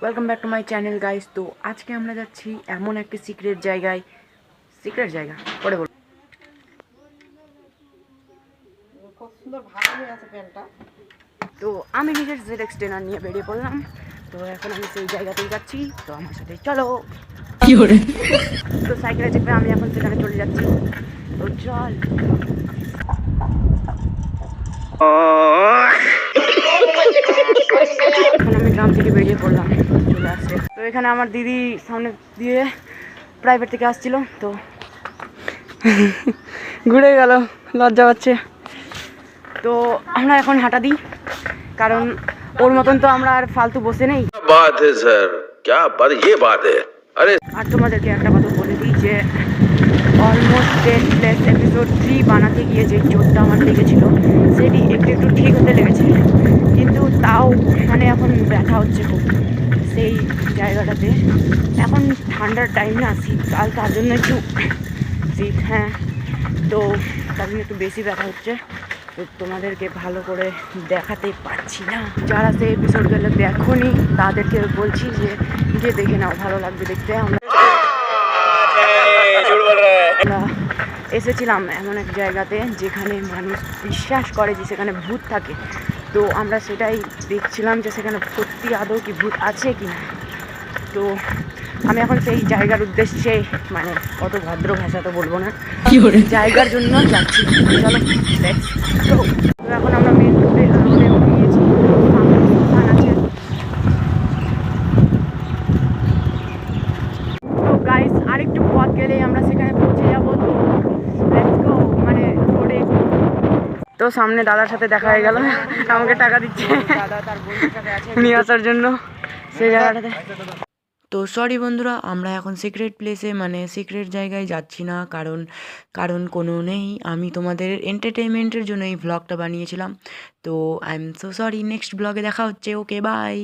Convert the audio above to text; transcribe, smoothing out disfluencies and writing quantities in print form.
Welcome back to my channel guys. তো আজকে আমরা যাচ্ছি এমন একটি সিক্রেট জায়গায়, পরে বল। খুব সুন্দর ভালো আছে প্যান্টটা। তো আমি নিজের ZX ট্রেনার নিয়ে বেরিয়ে পড়লাম। তো এখন আমি সেই জায়গাতেই যাচ্ছি, তো আমার সাথে চলো। কি করে? তো সাইকেলে চেপে আমি এখন সেখানে চলে যাচ্ছি, তো চল। এখন আমি গ্রাম থেকে বেরিয়ে পড়লাম, চলে আসছে। তো এখানে আমার দিদি সামনে দিয়ে প্রাইভেট থেকে আসছিল, তো ঘুরে গেল, লজ্জা পাচ্ছে। তো আমরা এখন হাঁটা দিই, কারণ ওর মতন তো আমরা আর ফালতু বসে নেই। बात है सर, क्या बात, ये बात है। अरे আর তোমাদেরকে একটা কথা বলে দিই যে অলমোস্ট 10 প্লাস এপিসোড 3 বানাতে গিয়ে যে চোটটা আমার লেগেছিল সেটি একটু একটু ঠিক হতে লেগেছে, কিন্তু তাও মানে এখন ব্যথা হচ্ছে খুব সেই জায়গাটাতে। এখন ঠান্ডার টাইম না, শীতকাল, তার জন্য একটু শীত, হ্যাঁ, তো তার জন্য একটু বেশি ব্যথা হচ্ছে। তো তোমাদেরকে ভালো করে দেখাতে পারছি না। যারা সেই এপিসোডগুলো দেখোনি তাদেরকে বলছি যে গিয়ে দেখে নাও, ভালো লাগবে দেখতে। আমরা এসেছিলাম এমন এক জায়গাতে যেখানে মানুষ বিশ্বাস করে যে সেখানে ভূত থাকে। তো আমরা সেটাই দেখছিলাম যে সেখানে সত্যি আদৌ কি ভূত আছে কি না। তো আমি এখন সেই জায়গার উদ্দেশ্যে, মানে কত ভদ্র ভাষা তো বলবো না, জায়গার জন্য যাচ্ছি। চলো লেটস গো। তো এখন আমরা মেন রোডে উঠে গিয়েছি, সামনে দোকান আছে। তো গাইস আরেকটু পথ গেলেই আমরা সেখানে পৌঁছে যাবো। তো লেটস গো, মানে রোডে। তো সামনে দাদার সাথে দেখা হয়ে গেল, আমাকে টাকা দিচ্ছে দাদা তার বন্ধুর সাথে আছে নিয়ে আসার জন্য সেই জায়গাটাতে। তো সরি বন্ধুরা, আমরা এখন সিক্রেট প্লেসে মানে সিক্রেট জায়গায় যাচ্ছি না, কারণ কোনো নেই। আমি তোমাদের এন্টারটেনমেন্টের জন্য এই ভ্লগটা বানিয়েছিলাম। তো I am so sorry. Next ব্লগে দেখা হচ্ছে। Okay bye.